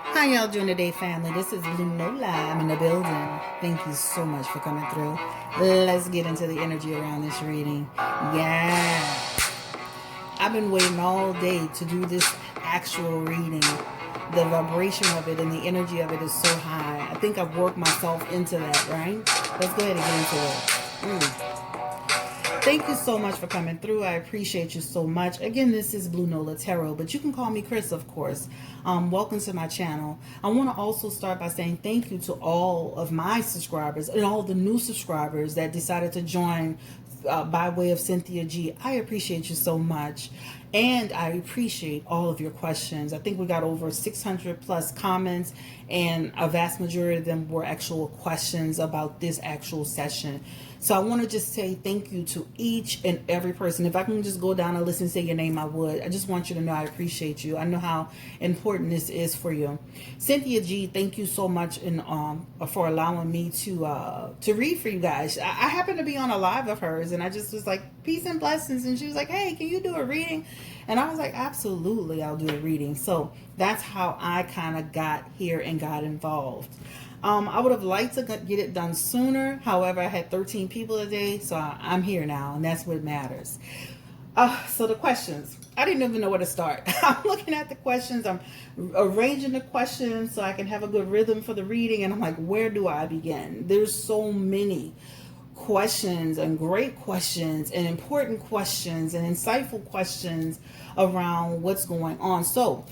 How y'all doing today, family? This is Nola. I'm in the building. Thank you so much for coming through. Let's get into the energy around this reading. Yeah. I've been waiting all day to do this actual reading. The vibration of it and the energy of it is so high. I think I've worked myself into that, right? Let's go ahead and get into it. Thank you so much for coming through. I appreciate you so much. Again, this is Blue Nola Tarot, but you can call me Chris, of course. Welcome to my channel. I want to also start by saying thank you to all of my subscribers and all the new subscribers that decided to join by way of Cynthia G. I appreciate you so much. And I appreciate all of your questions. I think we got over 600 plus comments, and a vast majority of them were actual questions about this actual session. So I want to just say thank you to each and every person. If I can just go down and listen and say your name, I would. I just want you to know I appreciate you. I know how important this is for you. Cynthia G, thank you so much for allowing me to read for you guys. I happened to be on a live of hers, and I just was like, peace and blessings. And she was like, hey, can you do a reading? And I was like, absolutely, I'll do a reading. So that's how I kind of got here and got involved. I would have liked to get it done sooner. However, I had 13 people today, so I'm here now, and that's what matters. So the questions. I didn't even know where to start. I'm looking at the questions. I'm arranging the questions so I can have a good rhythm for the reading, and I'm like, where do I begin? There's so many questions and great questions and important questions and insightful questions around what's going on. So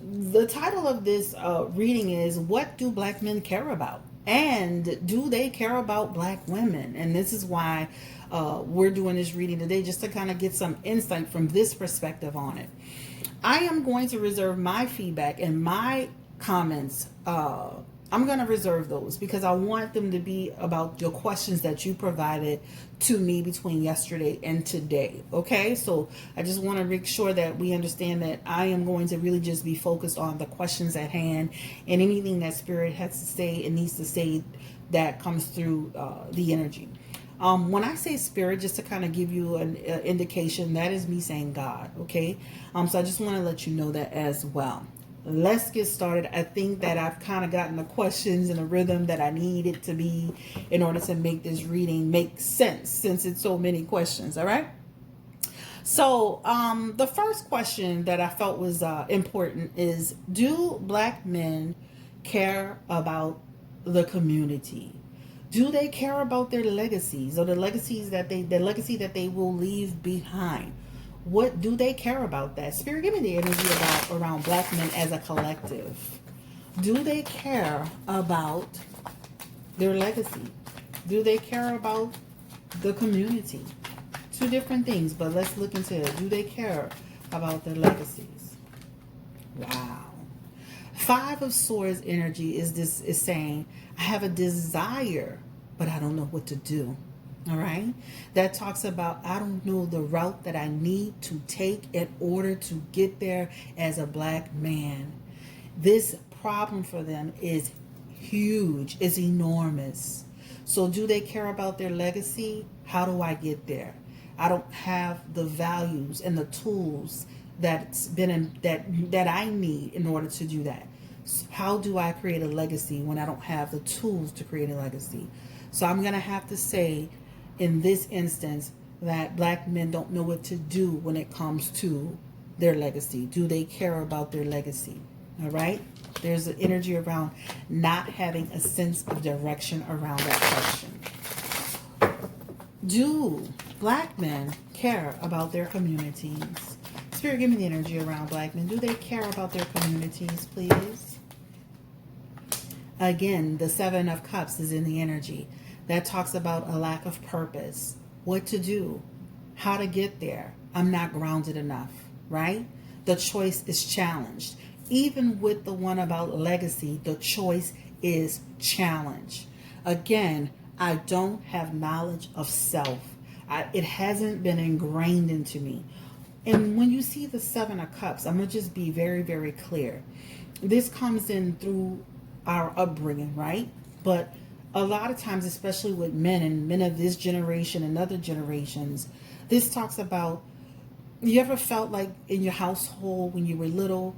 the title of this reading is, what do black men care about? And do they care about black women? And this is why we're doing this reading today, just to kind of get some insight from this perspective on it. I am going to reserve my feedback and my comments. I'm going to reserve those because I want them to be about your questions that you provided to me between yesterday and today. Okay, so I just want to make sure that we understand that I am going to really just be focused on the questions at hand, and anything that Spirit has to say and needs to say that comes through the energy. When I say Spirit, just to kind of give you an indication, that is me saying God. Okay, so I just want to let you know that as well. Let's get started. I think that I've kind of gotten the questions in a rhythm that I need it to be in order to make this reading make sense, since it's so many questions. All right. So the first question that I felt was important is, do black men care about the community? Do they care about their legacies, or the legacy that they will leave behind? What do they care about that? Spirit, give me the energy around black men as a collective. Do they care about their legacy? Do they care about the community? Two different things, but let's look into it. Do they care about their legacies? Wow. Five of Swords energy is saying, I have a desire, but I don't know what to do. All right. That talks about, I don't know the route that I need to take in order to get there as a black man. This problem for them is huge, is enormous. So do they care about their legacy? How do I get there? I don't have the values and the tools that I need in order to do that. So how do I create a legacy when I don't have the tools to create a legacy? So I'm going to have to say, in this instance, that black men don't know what to do when it comes to their legacy. Do they care about their legacy? All right. There's an energy around not having a sense of direction around that question. Do black men care about their communities? Spirit, give me the energy around black men. Do they care about their communities, please? Again, the Seven of Cups is in the energy. That talks about a lack of purpose, what to do, how to get there. I'm not grounded enough, right? The choice is challenged. Even with the one about legacy, the choice is challenged. Again, I don't have knowledge of self. It hasn't been ingrained into me. And when you see the Seven of Cups, I'm going to just be very, very clear. This comes in through our upbringing, right? But a lot of times, especially with men and men of this generation and other generations, this talks about, you ever felt like in your household when you were little,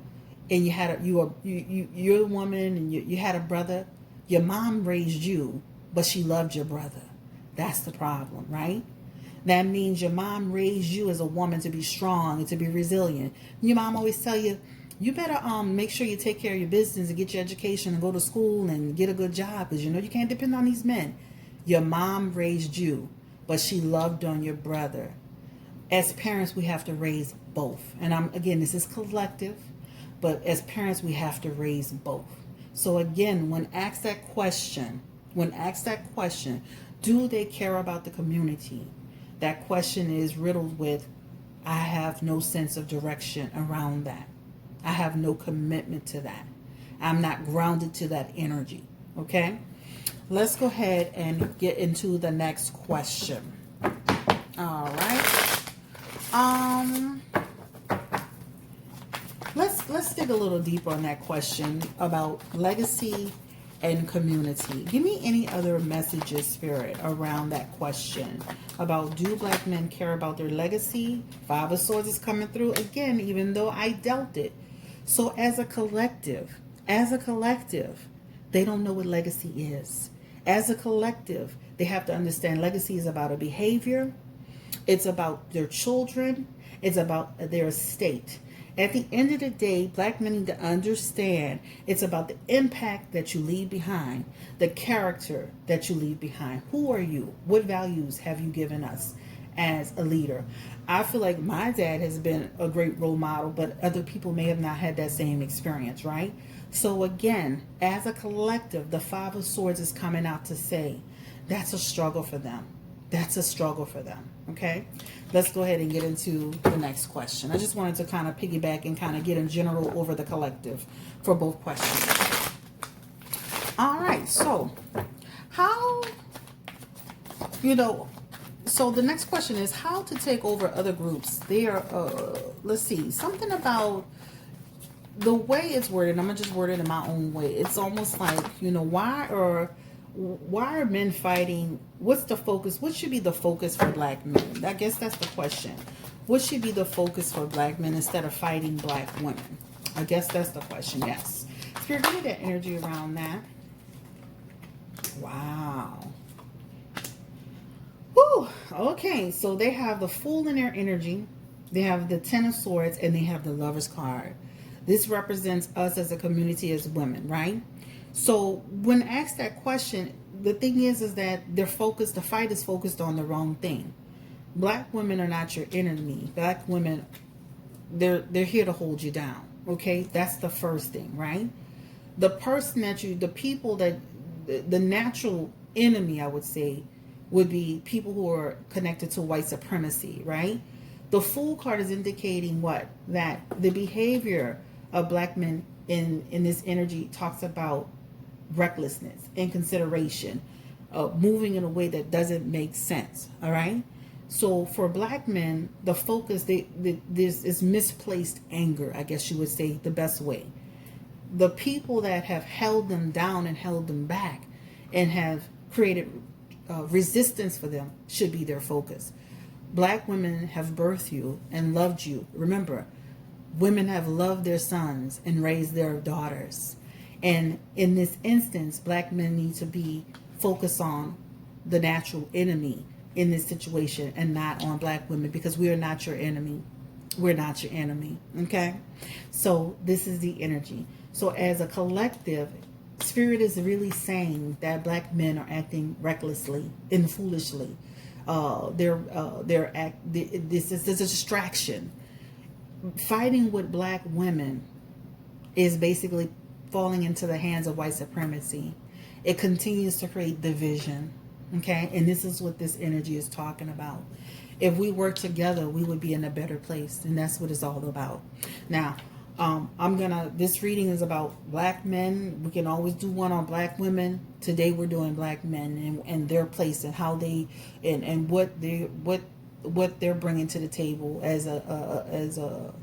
and you had you're a woman, and you had a brother. Your mom raised you, but she loved your brother. That's the problem, right? That means your mom raised you as a woman to be strong and to be resilient. Your mom always tell you, you better make sure you take care of your business and get your education and go to school and get a good job, because you know you can't depend on these men. Your mom raised you, but she loved on your brother. As parents, we have to raise both. And again, this is collective, but as parents, we have to raise both. So again, when asked that question, do they care about the community? That question is riddled with, I have no sense of direction around that. I have no commitment to that. I'm not grounded to that energy. Okay? Let's go ahead and get into the next question. All right. Let's dig a little deeper on that question about legacy and community. Give me any other messages, Spirit, around that question about, do black men care about their legacy? Five of Swords is coming through again, even though I dealt it. So as a collective, they don't know what legacy is. As a collective, they have to understand legacy is about a behavior. It's about their children. It's about their estate. At the end of the day, black men need to understand it's about the impact that you leave behind, the character that you leave behind. Who are you? What values have you given us as a leader? I feel like my dad has been a great role model, but other people may have not had that same experience, right? So again, as a collective, the Five of Swords is coming out to say that's a struggle for them. That's a struggle for them. Okay, let's go ahead and get into the next question. I just wanted to kind of piggyback and kind of get in general over the collective for both questions. All right, so how, so the next question is how to take over other groups. They are, let's see, something about the way it's worded. I'm going to just word it in my own way. It's almost like, why are men fighting? What's the focus? What should be the focus for black men? I guess that's the question. What should be the focus for black men instead of fighting black women? I guess that's the question, yes. Spirit, give me that energy around that. Wow. Whew. Okay, so they have the Fool in their energy. They have the Ten of Swords, and they have the Lover's card. This represents us as a community as women, right? So when asked that question, the thing is that they're focused, the fight is focused on the wrong thing. Black women are not your enemy. Black women, they're here to hold you down. Okay, that's the first thing, right? The person the people that, the natural enemy, I would say, would be people who are connected to white supremacy, right? The Fool card is indicating what? That the behavior of black men in this energy talks about recklessness, inconsideration, moving in a way that doesn't make sense. All right. So for black men, the focus, this is misplaced anger, I guess you would say, the best way. The people that have held them down and held them back and have created resistance for them should be their focus. Black women have birthed you and loved you. Remember, women have loved their sons and raised their daughters. And in this instance, black men need to be focused on the natural enemy in this situation and not on black women, because we are not your enemy. We're not your enemy. Okay? So this is the energy. So as a collective, Spirit is really saying that black men are acting recklessly and foolishly. This is a distraction. Fighting with black women is basically falling into the hands of white supremacy. It continues to create division. Okay, and this is what this energy is talking about. If we work together, we would be in a better place, and that's what it's all about. Now, this reading is about black men. We can always do one on black women. Today we're doing black men and their place and how they and what they're bringing to the table as the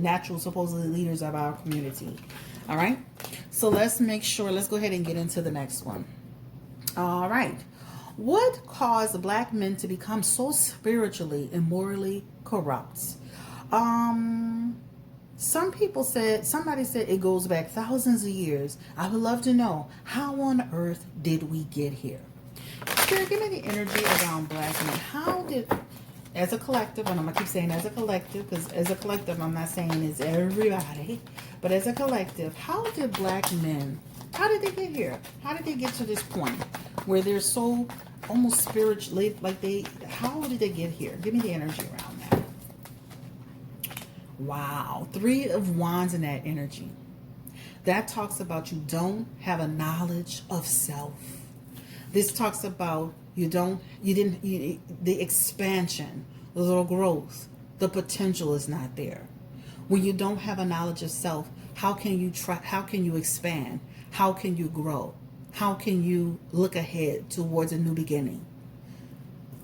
natural supposedly leaders of our community. All right. So let's go ahead and get into the next one. All right. What caused black men to become so spiritually and morally corrupt? somebody said it goes back thousands of years. I would love to know, how on earth did we get here? Spirit, give me the energy around black men. How did, as a collective, and I'm going to keep saying as a collective, because as a collective, I'm not saying it's everybody, but as a collective, how did black men, how did they get here? How did they get to this point where they're so almost spiritually, like how did they get here? Give me the energy around that. Wow. 3 of Wands in that energy. That talks about you don't have a knowledge of self. This talks about the expansion, the little growth, the potential is not there. When you don't have a knowledge of self, how can you expand? How can you grow? How can you look ahead towards a new beginning?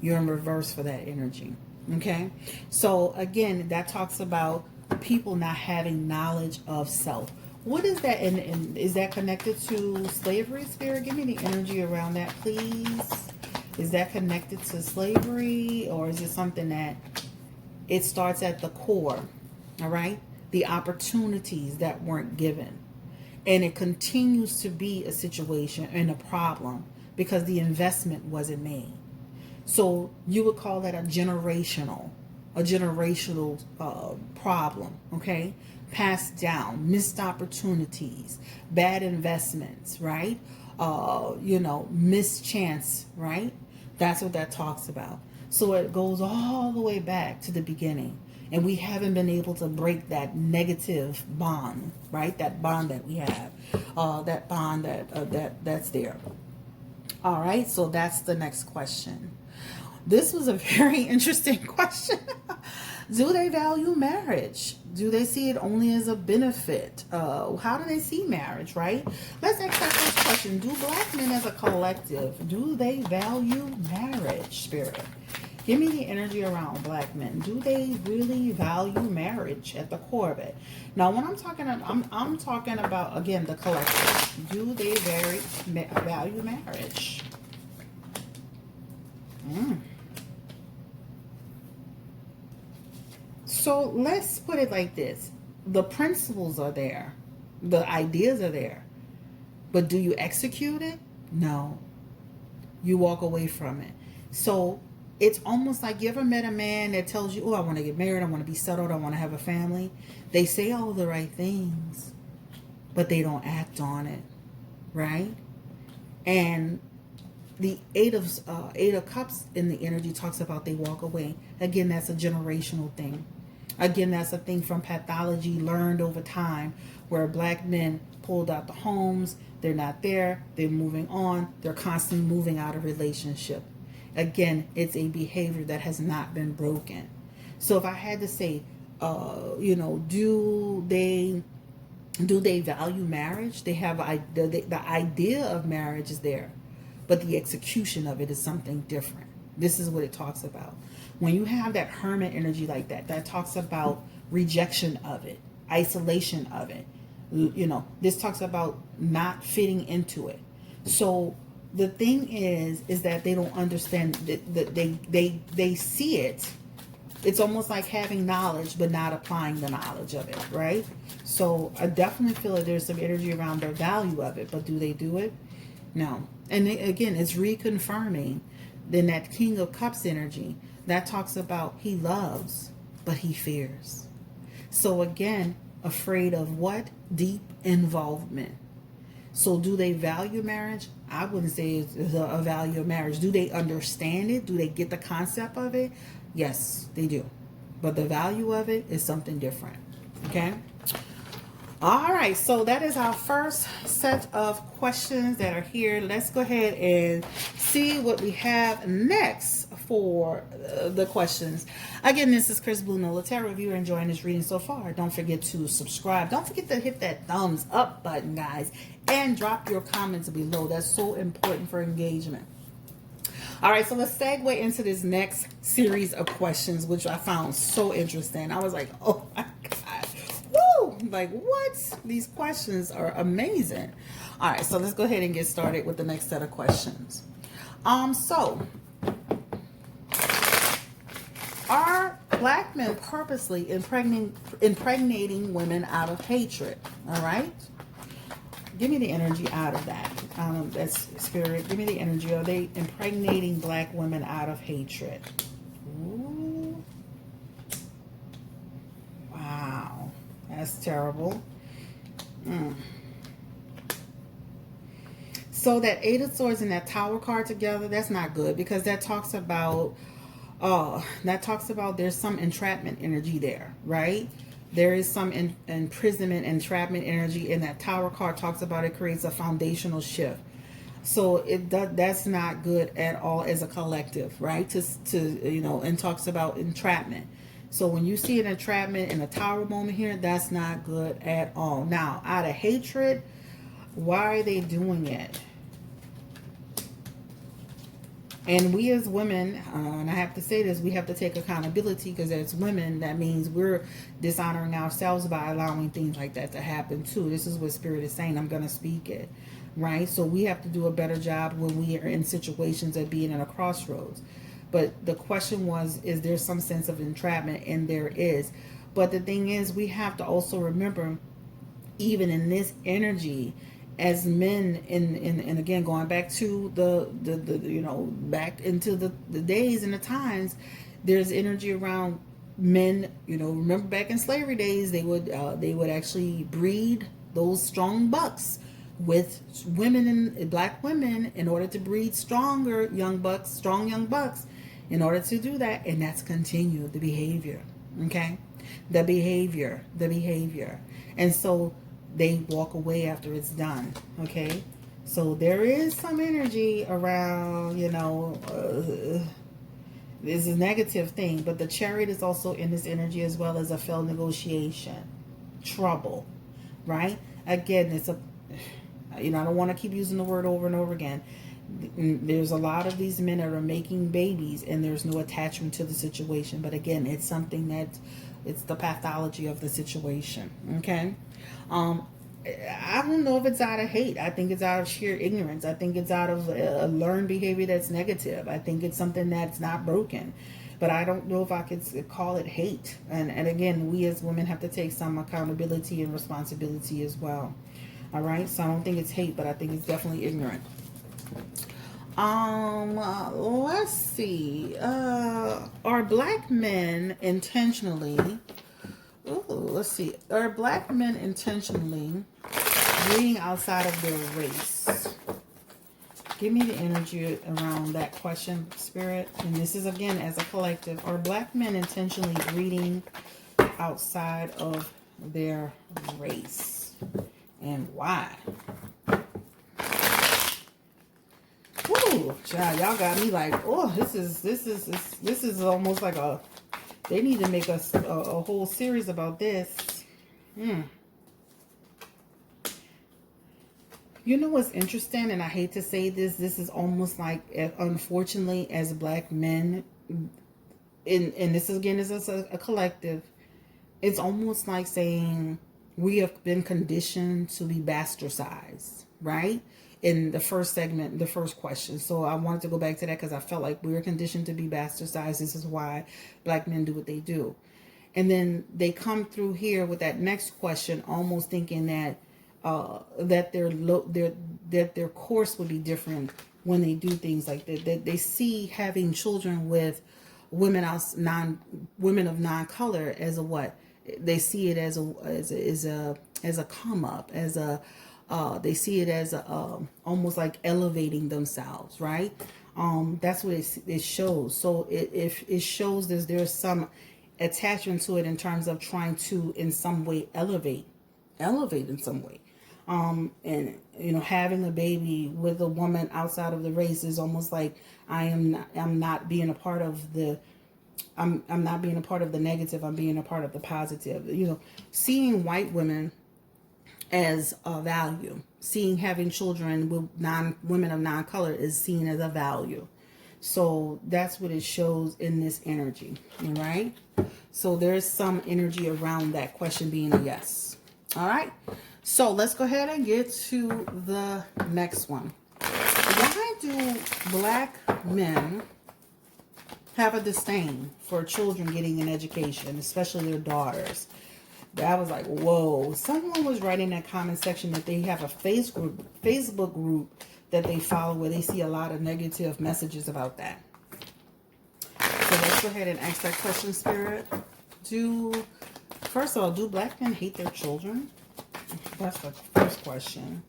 You're in reverse for that energy. Okay? So again, that talks about people not having knowledge of self. What is that? And is that connected to slavery, Spirit? Give me the energy around that, please. Is that connected to slavery, or is it something that it starts at the core? All right? The opportunities that weren't given. And it continues to be a situation and a problem because the investment wasn't made. So you would call that a generational problem, okay? Passed down, missed opportunities, bad investments, right? Missed chance, right? That's what that talks about. So it goes all the way back to the beginning. And we haven't been able to break that negative bond, right? That bond that we have, that bond that's there. All right, so that's the next question. This was a very interesting question. Do they value marriage? Do they see it only as a benefit? How do they see marriage, right? Let's ask that first question. Do black men as a collective, do they value marriage, Spirit? Give me the energy around black men. Do they really value marriage at the core of it? Now, when I'm talking about, again, the collective. Do they value marriage? So let's put it like this. The principles are there. The ideas are there. But do you execute it? No. You walk away from it. So it's almost like, you ever met a man that tells you, oh, I want to get married, I want to be settled, I want to have a family. They say all the right things, but they don't act on it, right? And the eight of cups in the energy talks about they walk away. Again, that's a generational thing. Again, that's a thing from pathology learned over time, where black men pulled out the homes, they're not there, they're moving on, they're constantly moving out of relationship. Again, it's a behavior that has not been broken. So if I had to say, do they value marriage? They have the idea of marriage is there, but the execution of it is something different. This is what it talks about. When you have that hermit energy like that, that talks about rejection of it, isolation of it. This talks about not fitting into it. So the thing is that they don't understand that they see it. It's almost like having knowledge but not applying the knowledge of it, right? So I definitely feel that there's some energy around their value of it, but do they do it? No. And again, it's reconfirming then that King of Cups energy that talks about he loves but he fears. So again, afraid of what? Deep involvement. So do they value marriage? I wouldn't say it's a value of marriage. Do they understand it? Do they get the concept of it? Yes, they do. But the value of it is something different. Okay? All right, so that is our first set of questions that are here. Let's go ahead and see what we have next for the questions. Again, this is Chris Blue Nola Tarot. If you're enjoying this reading so far, don't forget to subscribe. Don't forget to hit that thumbs up button, guys, and drop your comments below. That's so important for engagement. All right, so let's segue into this next series of questions, which I found so interesting. I was like, oh my God. Woo! Like, what? These questions are amazing. All right, so let's go ahead and get started with the next set of questions. So are Black men purposely impregnating women out of hatred. All right? Give me the energy out of that. That's spirit. Give me the energy. Are they impregnating black women out of hatred? Ooh. Wow. That's terrible. So that Eight of Swords and that Tower card together, that's not good, because that talks about there's some entrapment energy there, right? There is some imprisonment, entrapment energy, and that Tower card talks about it creates a foundational shift. So that's not good at all as a collective, right? And talks about entrapment. So when you see an entrapment in a Tower moment here, that's not good at all. Now, out of hatred, why are they doing it? And we as women, and I have to say this, we have to take accountability, because as women, that means we're dishonoring ourselves by allowing things like that to happen too. This is what Spirit is saying. I'm going to speak it, right? So we have to do a better job when we are in situations of being in a crossroads. But the question was, is there some sense of entrapment? And there is. But the thing is, we have to also remember, even in this energy, as men, and again, going back to the back into the days and the times, there's energy around men. Remember back in slavery days, they would actually breed those strong bucks with women, and black women, in order to breed strong young bucks. In order to do that, and that's continued the behavior. Okay, the behavior, and so they walk away after it's done. Okay, so there is some energy around, this is a negative thing, but the Chariot is also in this energy, as well as a failed negotiation, trouble, right? Again, it's I don't want to keep using the word over and over again. There's a lot of these men that are making babies, and there's no attachment to the situation. But again, it's something that, it's the pathology of the situation. Okay. I don't know if it's out of hate. I think it's out of sheer ignorance. I think it's out of a learned behavior that's negative. I think it's something that's not broken. But I don't know if I could call it hate. And again, we as women have to take some accountability and responsibility as well. All right. So I don't think it's hate, but I think it's definitely ignorant. Let's see. Are black men intentionally... Ooh, let's see. Are black men intentionally breeding outside of their race? Give me the energy around that question, Spirit. And this is, again, as a collective. Are black men intentionally breeding outside of their race? And why? Ooh, child, y'all got me like, oh, this is almost like a... They need to make a whole series about this. You know what's interesting, and I hate to say this, this is almost like, unfortunately, as black men, and this again is a collective, it's almost like saying we have been conditioned to be bastardized, right? In the first segment, the first question. So I wanted to go back to that, because I felt like we were conditioned to be bastardized. This is why black men do what they do. And then they come through here with that next question, almost thinking that that their course would be different when they do things like that. That they see having children with women of non-color as a what? They see it as a come up, as a they see it as almost like elevating themselves, right? That's what it shows. So it shows there's some attachment to it in terms of trying to in some way elevate in some way. And having a baby with a woman outside of the race is almost like I'm not being a part of the negative. I'm being a part of the positive. Seeing white women as a value, seeing having children with women of non-color is seen as a value. So that's what it shows in this energy, all right? So there's some energy around that question being a yes. All right, so let's go ahead and get to the next one. Why do black men have a disdain for children getting an education, especially their daughters. That was like, whoa. Someone was writing in that comment section that they have a Facebook group that they follow where they see a lot of negative messages about that. So let's go ahead and ask that question, Spirit. First of all, do black men hate their children? That's the first question.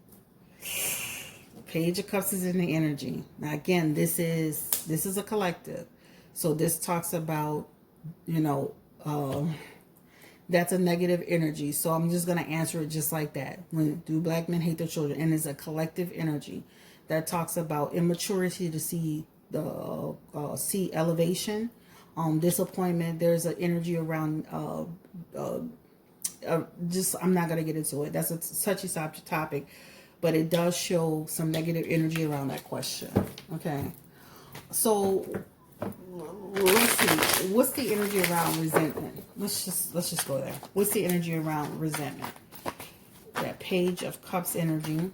Page of Cups is in the energy. Now again, this is a collective. So this talks about, that's a negative energy. So I'm just going to answer it just like that. Do black men hate their children? And it's a collective energy that talks about immaturity to see elevation, disappointment. There's an energy around I'm not going to get into it. That's a touchy topic, but it does show some negative energy around that question. Okay. So let's see. What's the energy around resentment? Let's just go there. What's the energy around resentment? That Page of Cups energy.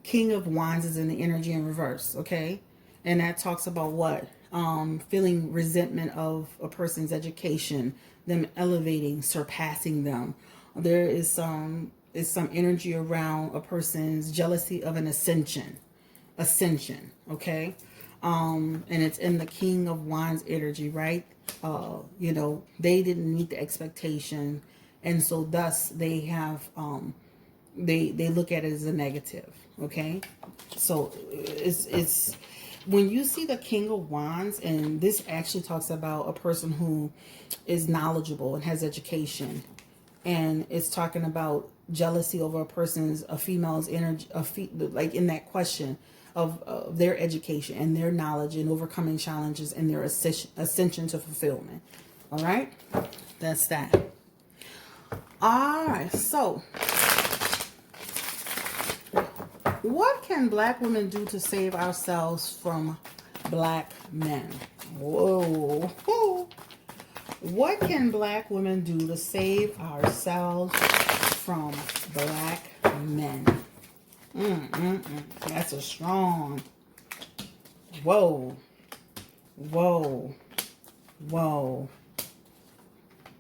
King of Wands is in the energy in reverse, okay? And that talks about what? Feeling resentment of a person's education, them elevating, surpassing them. There is some energy around a person's jealousy of an ascension, okay? And it's in the King of Wands energy, right? They didn't meet the expectation, and so thus they have they look at it as a negative, okay? So it's when you see the King of Wands, and this actually talks about a person who is knowledgeable and has education, and it's talking about jealousy over a female's energy, like in that question of their education and their knowledge and overcoming challenges and their ascension to fulfillment. All right, that's that. All right, so what can black women do to save ourselves from black men? Whoa. What can black women do to save ourselves from black men? That's a strong. Whoa.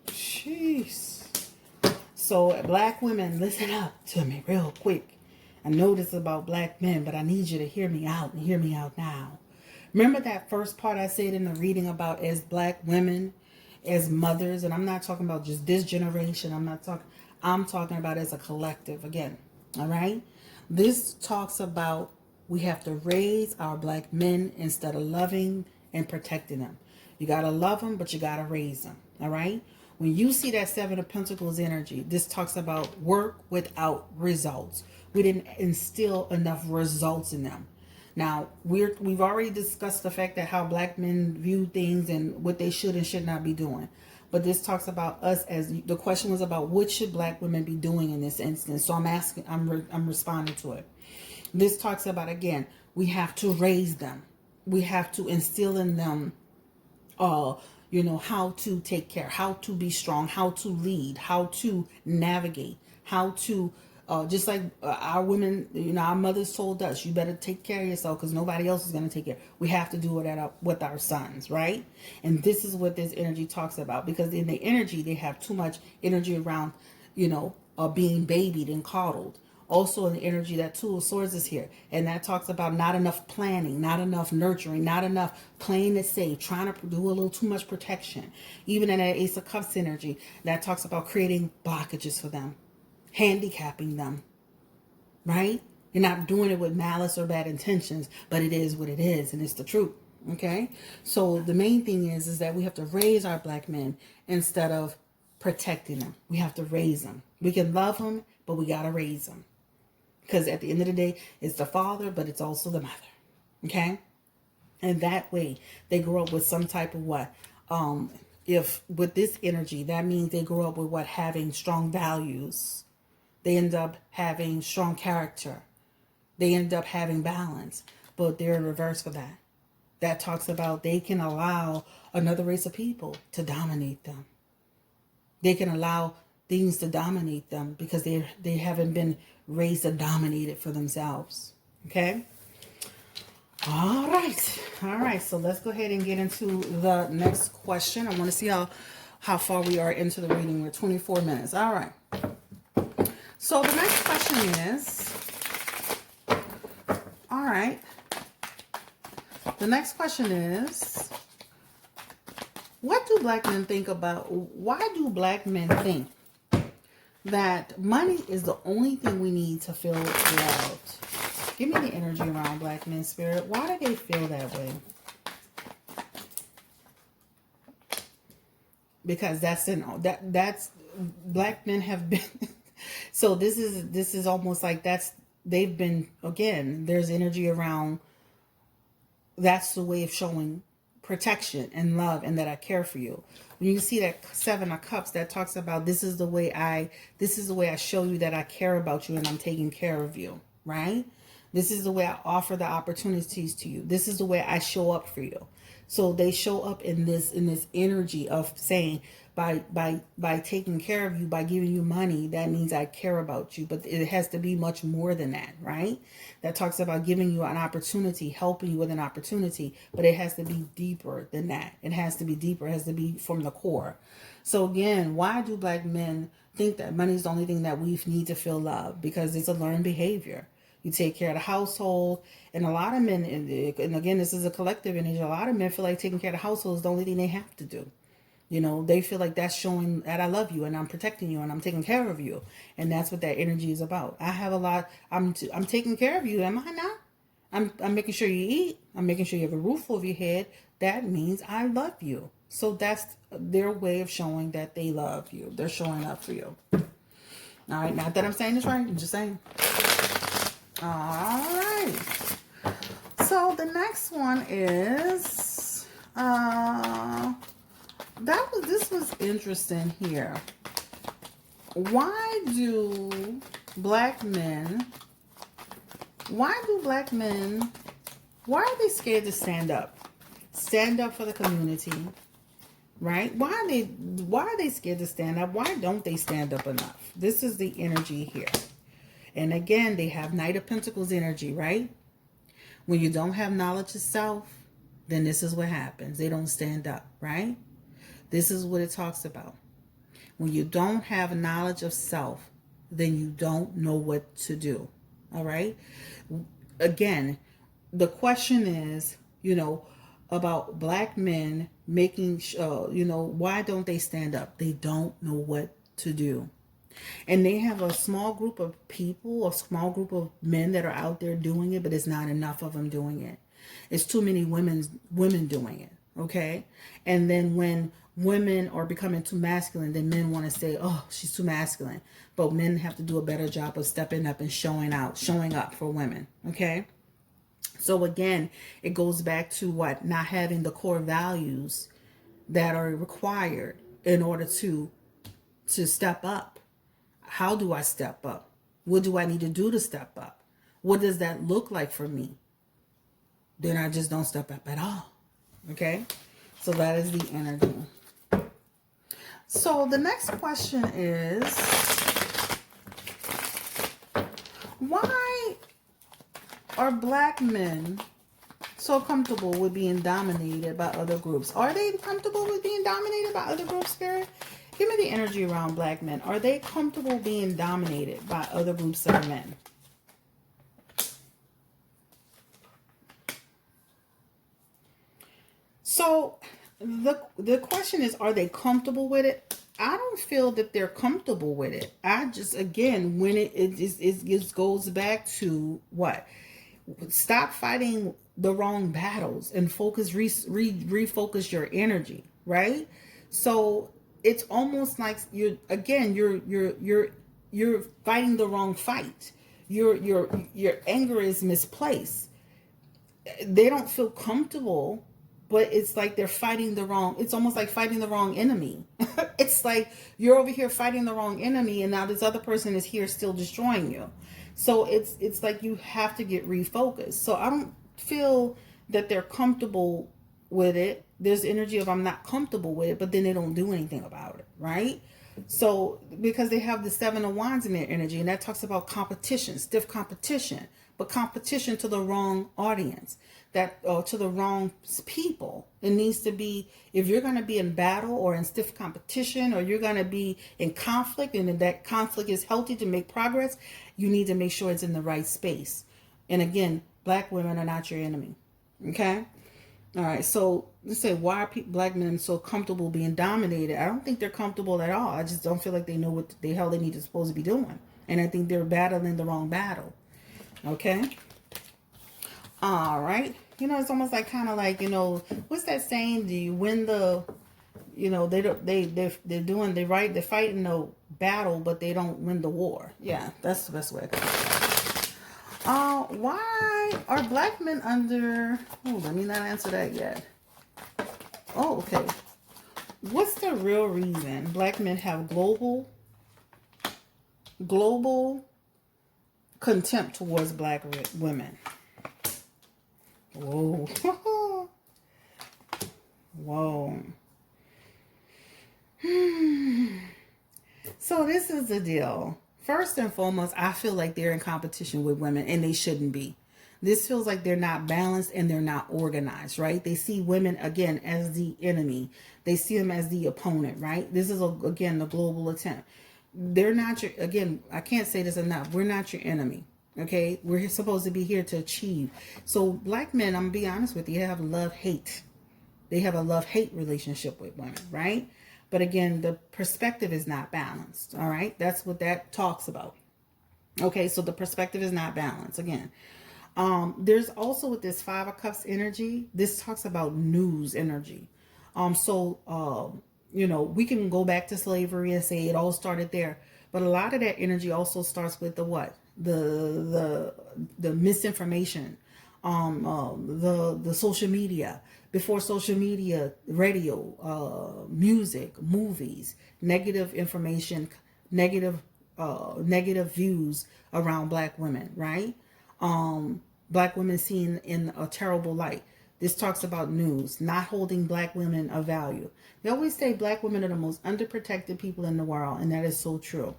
Jeez. So black women, listen up to me real quick. I know this is about black men, but I need you to hear me out and hear me out now. Remember that first part I said in the reading about as black women, as mothers, and I'm not talking about just this generation. I'm talking about as a collective again. All right. This talks about we have to raise our black men instead of loving and protecting them. You got to love them, but you got to raise them. All right. When you see that Seven of Pentacles energy, this talks about work without results. We didn't instill enough results in them. Now, we've already discussed the fact that how black men view things and what they should and should not be doing. But this talks about us as the question was about what should black women be doing in this instance. So I'm responding to it. This talks about, again, we have to raise them. We have to instill in them, how to take care, how to be strong, how to lead, how to navigate, how to just like our women, our mothers told us, you better take care of yourself because nobody else is going to take care. We have to do it with our sons, right? And this is what this energy talks about, because in the energy, they have too much energy around, being babied and coddled. Also in the energy, that Two of Swords is here. And that talks about not enough planning, not enough nurturing, not enough playing it safe, trying to do a little too much protection. Even in that Ace of Cups energy, that talks about creating blockages for them, handicapping them, right? You're not doing it with malice or bad intentions, but it is what it is, and it's the truth, okay? So the main thing is that we have to raise our black men instead of protecting them. We have to raise them. We can love them, but we got to raise them. Because at the end of the day, it's the father, but it's also the mother, okay? And that way, they grow up with some type of what? If with this energy, that means they grow up with what? Having strong values. They end up having strong character. They end up having balance, but they're in reverse for that. That talks about they can allow another race of people to dominate them. They can allow things to dominate them because they haven't been raised to dominate it for themselves. Okay? All right. All right. So let's go ahead and get into the next question. I want to see how far we are into the reading. We're 24 minutes. All right. So the next question is, all right. The next question is, what do black men think about, why do black men think that money is the only thing we need to feel loved? Give me the energy around black men, spirit. Why do they feel that way? Because that's black men have been so this is almost like they've been, again, there's energy around, that's the way of showing protection and love and that I care for you. When you see that 7 of Cups, that talks about this is the way I show you that I care about you and I'm taking care of you, right? This is the way I offer the opportunities to you. This is the way I show up for you. So they show up in this energy of saying, by taking care of you, by giving you money, that means I care about you. But it has to be much more than that, right? That talks about giving you an opportunity, helping you with an opportunity, but it has to be deeper than that. It has to be deeper. It has to be from the core. So again, why do black men think that money is the only thing that we need to feel love? Because it's a learned behavior. You take care of the household, and a lot of men, and again, this is a collective energy, a lot of men feel like taking care of the household is the only thing they have to do. You know, they feel like that's showing that I love you and I'm protecting you and I'm taking care of you. And that's what that energy is about. I have a lot, I'm taking care of you, am I not? I'm making sure you eat. I'm making sure you have a roof over your head. That means I love you. So that's their way of showing that they love you. They're showing up for you. All right, not that I'm saying this right, I'm just saying. All right. So the next one is, this was interesting here. Why do black men, why are they scared to stand up? Stand up for the community, right? Why are they scared to stand up? Why don't they stand up enough? This is the energy here. And again, they have Knight of Pentacles energy, right? When you don't have knowledge of self, then this is what happens. They don't stand up, right? This is what it talks about. When you don't have knowledge of self, then you don't know what to do. All right? Again, the question is, about black men making, why don't they stand up? They don't know what to do. And they have a small group of people, a small group of men that are out there doing it, but it's not enough of them doing it. It's too many women doing it, okay? And then when women are becoming too masculine, then men want to say, oh, she's too masculine. But men have to do a better job of stepping up and showing up for women, okay? So again, it goes back to what? Not having the core values that are required in order to step up. How do I step up? What do I need to do to step up? What does that look like for me? Then I just don't step up at all. Okay? So that is the energy. So the next question is, why are black men so comfortable with being dominated by other groups? Are they comfortable with being dominated by other groups, Spirit? Give me the energy around black men. Are they comfortable being dominated by other groups of men? So the question is, are they comfortable with it? I don't feel that they're comfortable with it. I just, again, when it goes back to what? Stop fighting the wrong battles and refocus your energy, right? So it's almost like you're fighting the wrong fight. Your anger is misplaced. They don't feel comfortable, but it's like they're fighting the wrong, it's almost like fighting the wrong enemy. It's like you're over here fighting the wrong enemy and now this other person is here still destroying you. So it's like you have to get refocused. So I don't feel that they're comfortable with it. There's energy of I'm not comfortable with it, but then they don't do anything about it, right? So because they have the Seven of Wands in their energy, and that talks about competition, stiff competition, but competition to the wrong audience, that to the wrong people. It needs to be, if you're going to be in battle or in stiff competition, or you're going to be in conflict, and that conflict is healthy to make progress, you need to make sure it's in the right space. And again, black women are not your enemy. Okay. All right, so let's say, why are black men so comfortable being dominated? I don't think they're comfortable at all. I just don't feel like they know what the hell they need to supposed to be doing, and I think they're battling the wrong battle. Okay. All right. It's almost like, kind of like, what's that saying? Do you win the, they don't they're doing they're fighting the battle, but they don't win the war. Yeah, that's the best way I could. Why are black men under... Oh, let me not answer that yet. Oh, okay. What's the real reason black men have global contempt towards black women? Whoa. Whoa. So this is the deal. First and foremost, I feel like they're in competition with women, and they shouldn't be. This feels like they're not balanced and they're not organized, right? They see women, again, as the enemy. They see them as the opponent, right? This is, again, the global attempt. They're not your, again, I can't say this enough. We're not your enemy, okay? We're supposed to be here to achieve. So black men, I'm going to be honest with you, have love-hate. They have a love-hate relationship with women, right? But again, the perspective is not balanced. All right. That's what that talks about. Okay. So the perspective is not balanced. Again, there's also, with this Five of Cups energy, this talks about news energy. We can go back to slavery and say it all started there. But a lot of that energy also starts with the what? The misinformation, the social media. Before social media, radio, music, movies, negative information, negative views around black women, right? Black women seen in a terrible light. This talks about news, not holding black women of value. They always say black women are the most underprotected people in the world, and that is so true.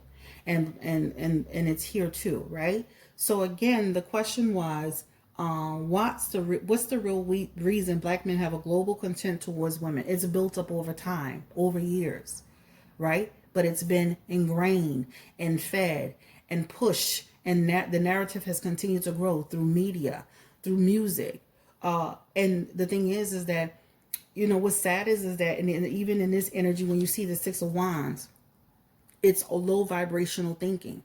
And it's here too, right? So again, the question was, what's the real reason black men have a global contempt towards women? It's built up over time, over years, right? But it's been ingrained and fed and pushed, and the narrative has continued to grow through media, through music. And the thing is that, what's sad is that, and even in this energy, when you see the Six of Wands, it's a low vibrational thinking.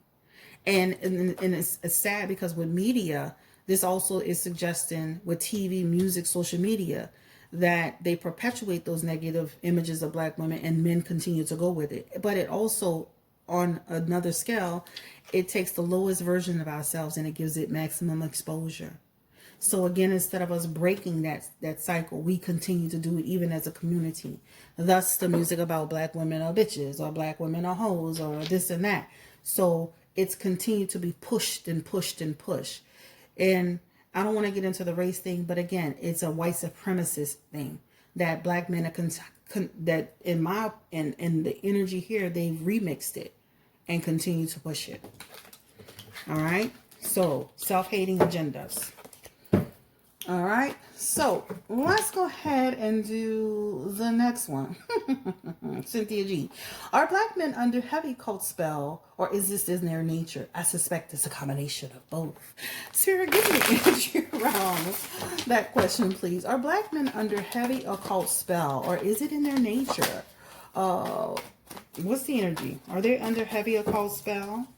And it's sad because with media, this also is suggesting, with TV, music, social media, that they perpetuate those negative images of black women, and men continue to go with it. But it also, on another scale, it takes the lowest version of ourselves and it gives it maximum exposure. So again, instead of us breaking that cycle, we continue to do it even as a community. Thus, the music about black women are bitches, or black women are hoes, or this and that. So it's continued to be pushed and pushed and pushed. And I don't want to get into the race thing, but again, it's a white supremacist thing that black men are that in the energy here, they've remixed it and continue to push it. All right. So self-hating agendas. All right, so let's go ahead and do the next one. Cynthia G. Are black men under heavy cult spell, or is this in their nature? I suspect it's a combination of both. Sarah, give me energy around that question, please. Are black men under heavy occult spell, or is it in their nature? What's the energy? Are they under heavy occult spell?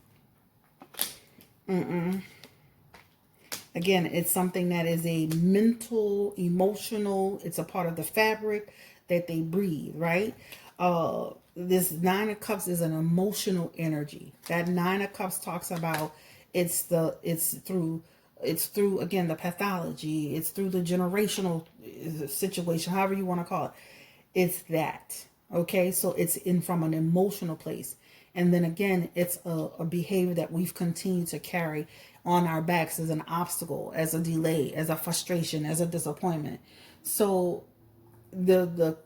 Again, it's something that is a mental, emotional, it's a part of the fabric that they breathe, right? This Nine of Cups is an emotional energy. That Nine of Cups talks about it's through again the pathology, it's through the generational situation, however you want to call it. It's that. Okay, so it's from an emotional place. And then again, it's a behavior that we've continued to carry on our backs as an obstacle, as a delay, as a frustration, as a disappointment. So the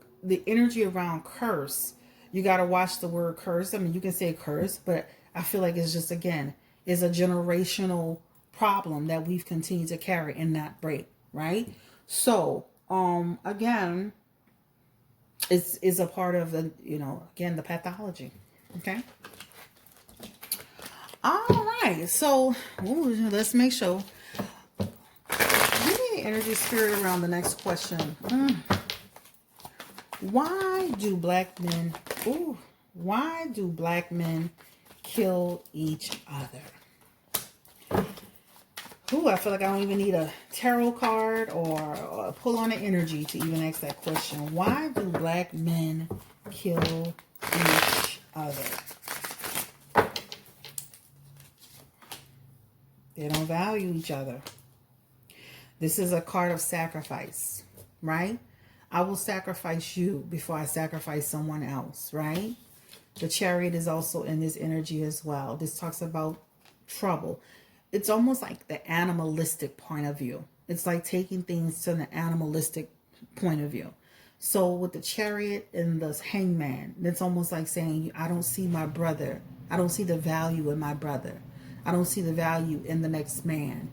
energy around curse You got to watch the word curse. I mean, you can say curse, but I feel like it's just, again, is a generational problem that we've continued to carry and not break, right? So, again, it's a part of the, again, the pathology. Okay. All right. So, let's make sure. Give me the energy spirit around the next question. Why do black men, why do black men kill each other? I feel like I don't even need a tarot card or pull on an energy to even ask that question. Why do black men kill each other? They don't value each other. This is a card of sacrifice, right? I will sacrifice you before I sacrifice someone else, right? The Chariot is also in this energy as well. This talks about trouble. It's almost like the animalistic point of view. It's like taking things to the animalistic point of view. So with the Chariot and the Hangman, it's almost like saying, I don't see my brother. I don't see the value in my brother. I don't see the value in the next man.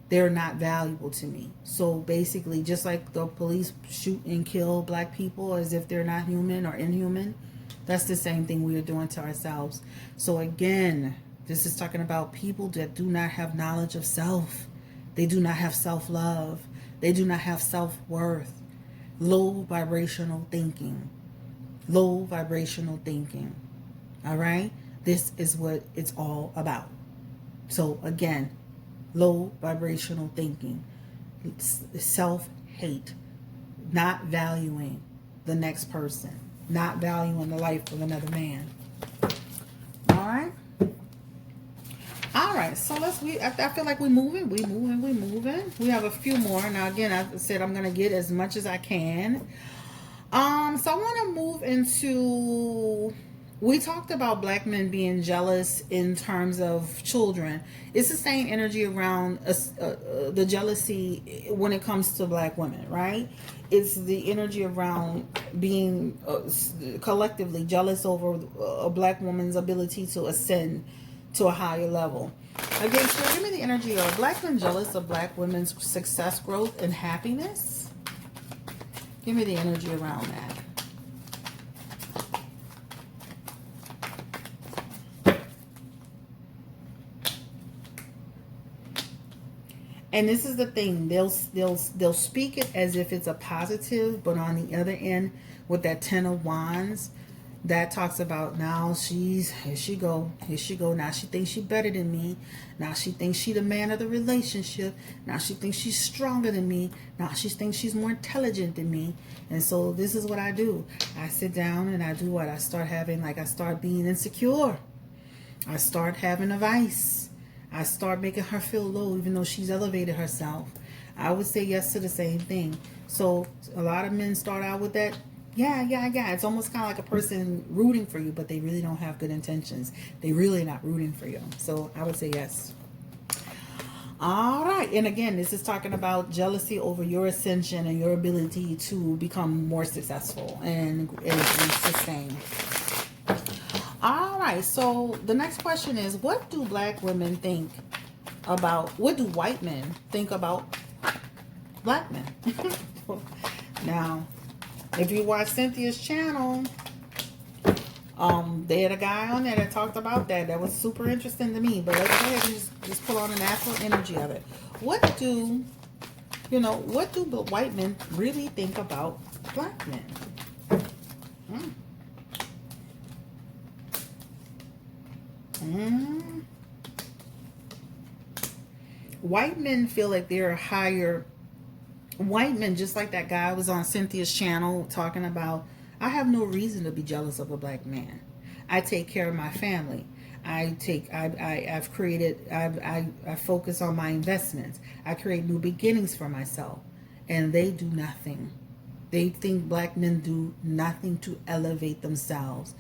They're not valuable to me. So basically, just like the police shoot and kill black people as if they're not human or inhuman, that's the same thing we are doing to ourselves. So again, this is talking about people that do not have knowledge of self. They do not have self-love. They do not have self-worth. Low vibrational thinking. Low vibrational thinking. All right? This is what it's all about. So again, low vibrational thinking, self-hate, not valuing the next person, not valuing the life of another man. All right. All right. So I feel like we're moving. We have a few more. Now, again, I said I'm going to get as much as I can. So I want to move into... We talked about black men being jealous in terms of children. It's the same energy around the jealousy when it comes to black women, right? It's the energy around being collectively jealous over a black woman's ability to ascend to a higher level. Again, so give me the energy of black men jealous of black women's success, growth, and happiness. Give me the energy around that. And this is the thing, they'll speak it as if it's a positive, but on the other end, with that Ten of Wands, that talks about now here she go. Now she thinks she's better than me. Now she thinks she's the man of the relationship. Now she thinks she's stronger than me. Now she thinks she's more intelligent than me. And so this is what I do. I sit down and I do what? I start being insecure. I start having a vice. I start making her feel low even though she's elevated herself. I would say yes to the same thing. So a lot of men start out with that, yeah. It's almost kind of like a person rooting for you, but they really don't have good intentions. They really not rooting for you. So I would say yes. All right. And again, this is talking about jealousy over your ascension and your ability to become more successful and sustain. All right, so the next question is, what do black women think about, what do white men think about black men? Now, if you watch Cynthia's channel, they had a guy on there that talked about that. That was super interesting to me. But let's go ahead and just pull on the natural energy of it. What do white men really think about black men? White men feel like they're higher. White men, just like that guy was on Cynthia's channel talking about, I have no reason to be jealous of a black man. I take care of my family. I focus on my investments. I create new beginnings for myself. And they do nothing. They think black men do nothing to elevate themselves.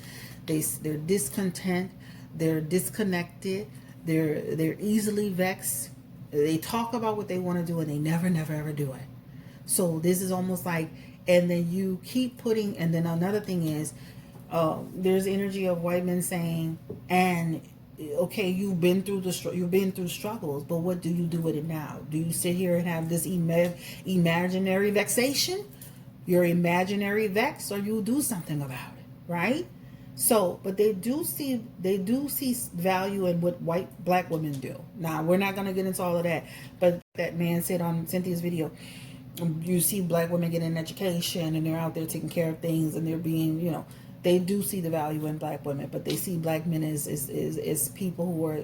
They're discontent. They're disconnected. They're easily vexed. They talk about what they want to do and they never ever do it. So this is almost like, and then you keep putting, and then another thing is, There's energy of white men saying, and okay, you've been through you've been through struggles, but what do you do with it now? Do you sit here and have this imaginary vexation? Your imaginary vex, or you do something about it, right? So, but they do see value in what black women do. Now, we're not going to get into all of that, but that man said on Cynthia's video, you see black women getting an education and they're out there taking care of things and they're being, they do see the value in black women, but they see black men as people who are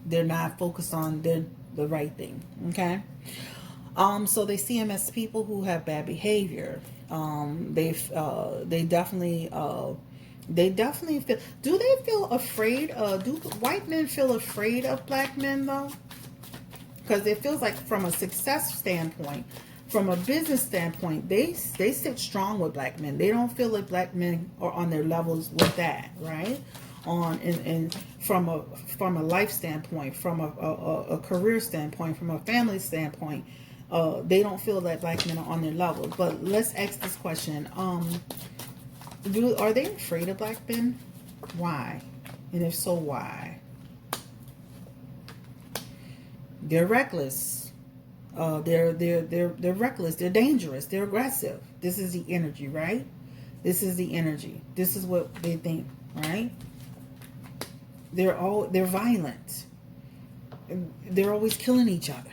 they're not focused on the right thing. Okay. So they see them as people who have bad behavior. They definitely feel. Do they feel afraid? Do white men feel afraid of black men though? Because it feels like from a success standpoint, from a business standpoint, they sit strong with black men. They don't feel like black men are on their levels with that, right? And from a life standpoint, from a career standpoint, from a family standpoint, they don't feel that black men are on their level. But let's ask this question: are they afraid of black men? Why? And if so, why? They're reckless. They're reckless. They're dangerous. They're aggressive. This is the energy, right? This is the energy. This is what they think, right? They're violent. They're always killing each other.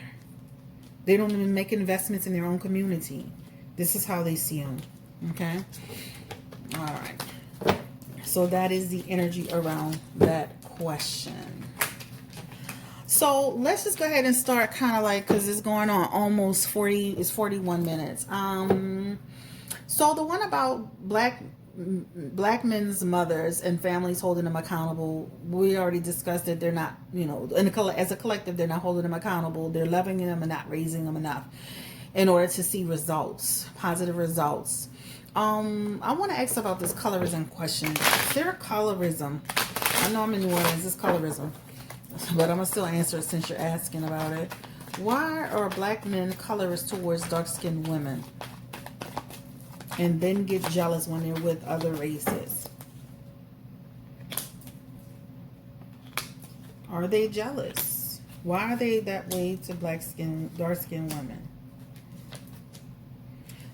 They don't even make investments in their own community. This is how they see them. Okay? All right. So that is the energy around that question. So let's just go ahead and start kind of like, because it's going on almost 41 minutes. So the one about black men's mothers and families holding them accountable, we already discussed that they're not, as a collective, they're not holding them accountable. They're loving them and not raising them enough in order to see results, positive results. I want to ask about this colorism question. Is there colorism? I know I'm in New Orleans, it's colorism, but I'm going to still answer it since you're asking about it. Why are black men colorist towards dark-skinned women and then get jealous when they're with other races? Are they jealous? Why are they that way to dark-skinned women?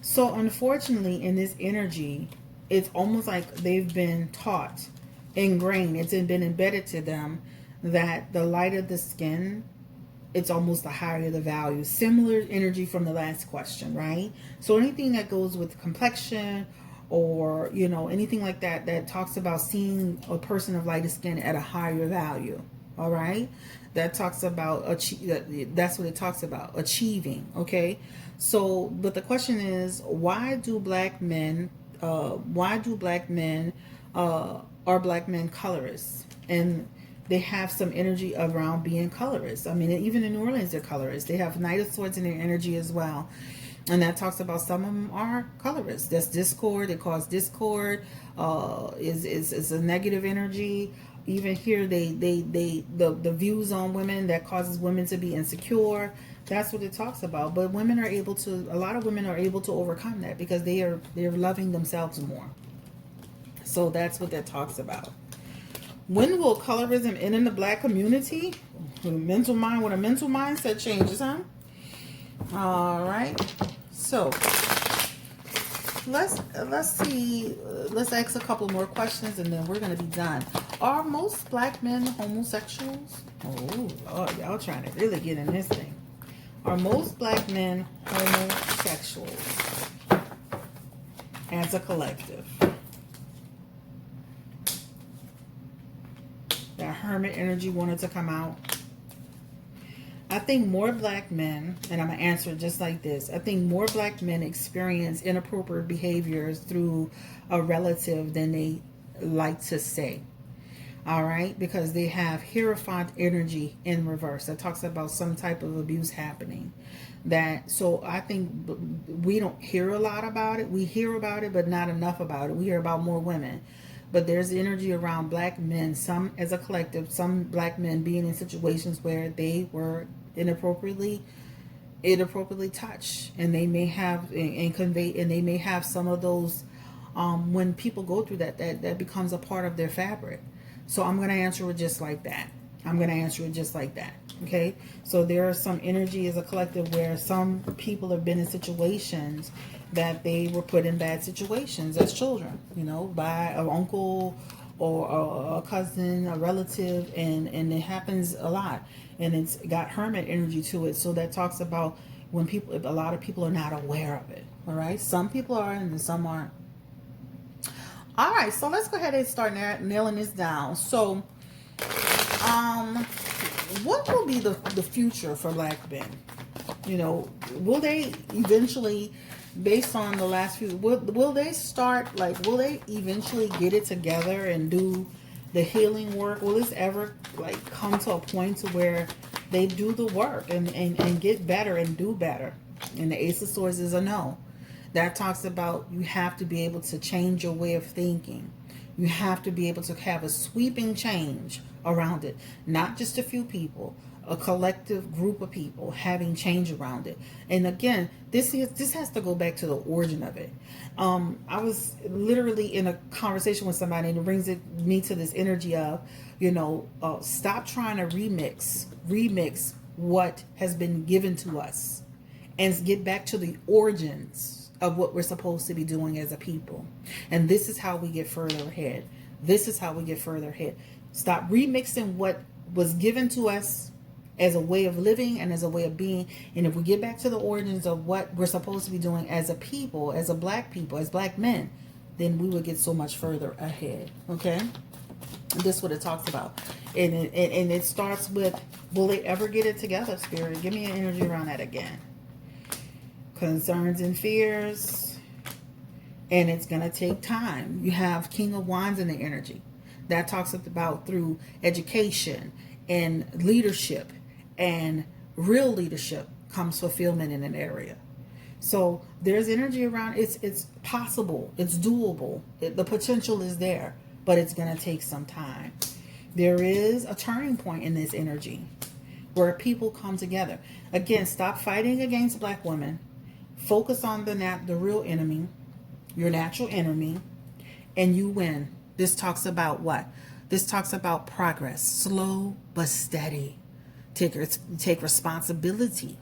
So unfortunately, in this energy, it's almost like they've been taught, ingrained, it's been embedded to them that the lighter the skin, it's almost the higher the value. Similar energy from the last question, right? So anything that goes with complexion or, anything like that, that talks about seeing a person of lighter skin at a higher value, all right? That talks about, that's what it talks about, achieving, okay? So, but the question is, why do black men, are black men colorists? And they have some energy around being colorists. I mean, even in New Orleans, they're colorists. They have Knight of Swords in their energy as well. And that talks about some of them are colorists. That's discord. It causes discord. Is a negative energy. Even here, the views on women that causes women to be insecure. That's what it talks about. But women are able to. A lot of women are able to overcome that because they're loving themselves more. So that's what that talks about. When will colorism end in the black community? With a mental mindset changes, huh? All right. So let's see. Let's ask a couple more questions, and then we're gonna be done. Are most black men homosexuals? Oh Lord, y'all trying to really get in this thing. Are most black men homosexuals as a collective? That hermit energy wanted to come out. I think more black men, and I'm going to answer it just like this. I think more black men experience inappropriate behaviors through a relative than they like to say. All right? Because they have Hierophant energy in reverse. That talks about some type of abuse happening. So I think we don't hear a lot about it. We hear about it, but not enough about it. We hear about more women. But there's energy around black men, some as a collective, some black men being in situations where they were inappropriately touched, and they may have and convey, and they may have some of those when people go through that becomes a part of their fabric. So I'm going to answer it just like that. I'm going to answer it just like that. Okay. So there are some energy as a collective where some people have been in situations that they were put in bad situations as children, you know, by an uncle or a cousin, a relative, and it happens a lot, and it's got hermit energy to it. So that talks about when people, a lot of people are not aware of it. All right. Some people are and some aren't. All right. So let's go ahead and start nailing this down. So, what will be the future for black men? You know, will they eventually, based on the last few, will they start, like, will they eventually get it together and do the healing work? Will this ever, like, come to a point to where they do the work and get better and do better? And the Ace of Swords is a no. That talks about you have to be able to change your way of thinking. You have to be able to have a sweeping change around it. Not just a few people, a collective group of people having change around it. And again, this has to go back to the origin of it. I was literally in a conversation with somebody, and it brings me to this energy of, you know, stop trying to remix what has been given to us, and get back to the origins of what we're supposed to be doing as a people. And this is how we get further ahead. This is how we get further ahead. Stop remixing what was given to us as a way of living and as a way of being. And if we get back to the origins of what we're supposed to be doing as a people, as a black people, as black men, then we would get so much further ahead. Okay? This is what it talks about. And it starts with, will they ever get it together, Spirit? Give me an energy around that again. Concerns and fears, and it's going to take time. You have King of Wands in the energy. That talks about through education and leadership, and real leadership comes fulfillment in an area. So there's energy around. It's possible. It's doable. The potential is there, but it's going to take some time. There is a turning point in this energy where people come together. Again, stop fighting against black women. Focus on the real enemy, your natural enemy, and you win. This talks about what? This talks about progress, slow but steady. Take responsibility,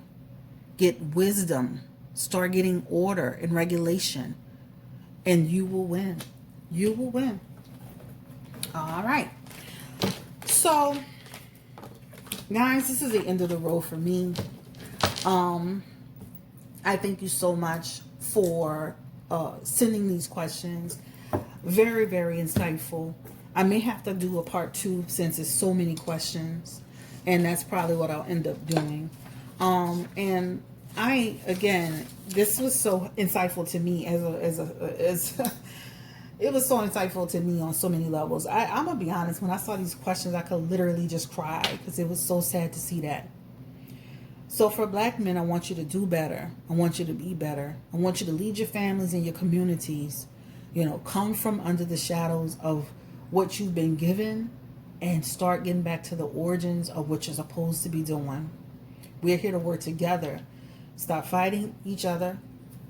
get wisdom, start getting order and regulation, and you will win. You will win. All right. So, guys, this is the end of the road for me. I thank you so much for sending these questions. Very, very insightful. I may have to do a part 2 since it's so many questions, and that's probably what I'll end up doing. And I, again, this was so insightful to me as it was so insightful to me on so many levels. I'm gonna be honest, when I saw these questions, I could literally just cry because it was so sad to see that. So for black men, I want you to do better. I want you to be better. I want you to lead your families and your communities. You know, come from under the shadows of what you've been given and start getting back to the origins of what you're supposed to be doing. We're here to work together. Stop fighting each other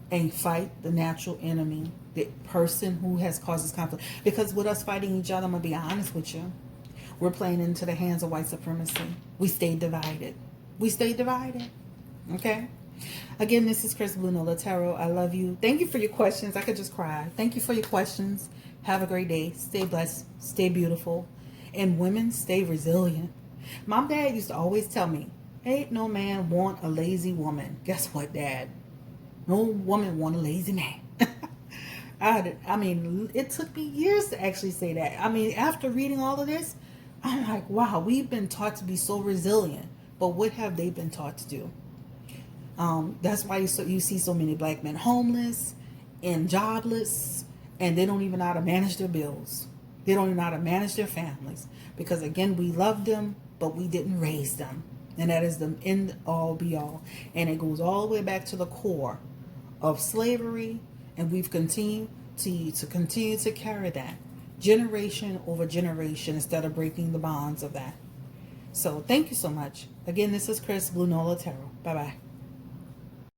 and fight the natural enemy, the person who has caused this conflict. Because with us fighting each other, I'm going to be honest with you, we're playing into the hands of white supremacy. We stay divided. We stay divided. Okay? Again, this is Chris Blue Nola Tarot. I love you. Thank you for your questions. I could just cry. Thank you for your questions. Have a great day. Stay blessed. Stay beautiful. And women, stay resilient. My dad used to always tell me, ain't no man want a lazy woman. Guess what, Dad? No woman want a lazy man. I mean, it took me years to actually say that. I mean, after reading all of this, I'm like, wow, we've been taught to be so resilient. But what have they been taught to do? That's why you see so many black men homeless and jobless, and they don't even know how to manage their bills. They don't even know how to manage their families. Because again, we loved them, but we didn't raise them. And that is the end all be all. And it goes all the way back to the core of slavery, and we've continued to carry that generation over generation instead of breaking the bonds of that. So thank you so much. Again, this is Chris Blue Nola Tarot. Bye-bye.